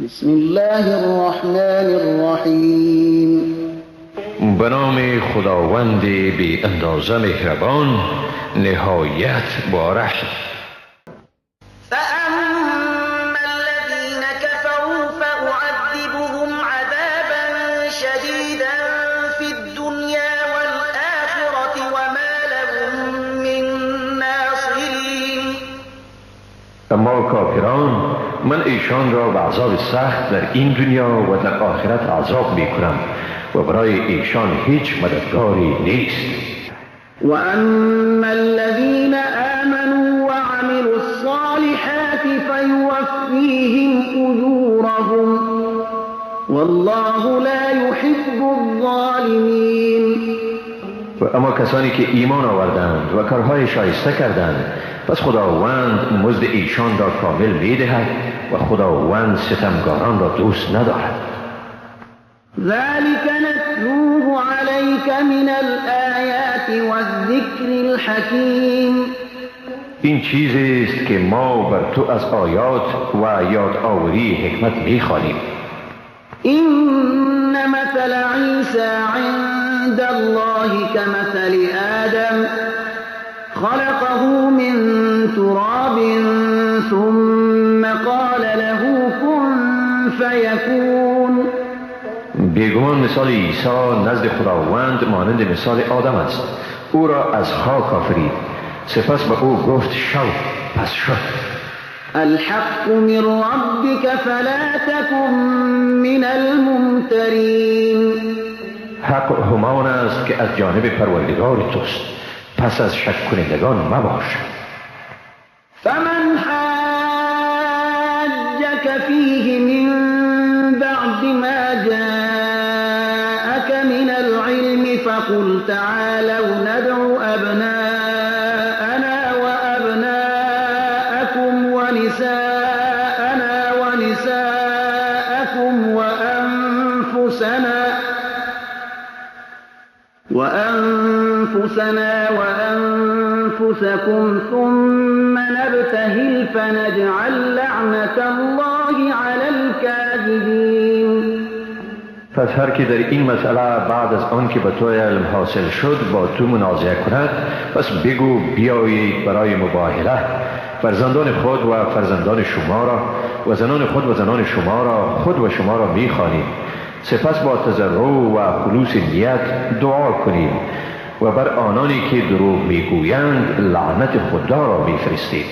بسم الله الرحمن الرحیم. به نام خداوند بی اندازه مهربان نهایت بارش. فأما الذين كفروا فأعذبهم عذابا شديدا في الدنيا والآخرة وما لهم من ناصرين. اما کافران من ایشان را به عذاب سخت در این دنیا و در آخرت عذاب می کنم و برای ایشان هیچ مددگاری نیست. وأما الذين آمنوا وعملوا الصالحات فيوفيهم أجورهم والله لا يحب الظالمين. و اما کسانی که ایمان آوردند و کارهای شایسته کردند پس خداوند مزد ایشان را کامل می دهد و خداوند ستمگاران را دوست ندارد. ذلك نتلوه عليك من الآيات والذكر الحكيم. این چیزی است که ما بر تو از آیات و یادآوری حکمت می‌خوانیم. إن مثل عيسى عند الله كمثل آدم خلقه من تراب ثم قال له كن فيكون. بیگمان مثال عیسی نزد خداوند مانند مثال آدم است. او را از خاک آفرید سپس به او گفت شو پس شد. الحق من ربك فلا تكن من الممترين. حق همان است که از جانب پروردگار توست پس از شک کنندگان مباش. فمن حاجك فيه من بعد ما جاءك من العلم فقل تعالوا ندعو أبناءنا وأبناءكم ونساءنا ونساءكم وأنفسنا وأنفسكم ثم نبتهل فنجعل لعنة الله على الكاذبين. پس هر که در این مسئله بعد از آن که به تو علم حاصل شد با تو منازعه کند پس بگو بیایید برای مباهله. فرزندان خود و فرزندان شما را و زنان خود و زنان شما را خود و شما را می‌خوانیم سپس با تضرع و خلوص نیت دعا کنیم و بر آنانی که دروغ میگویند لعنت خدا را میفرستیم.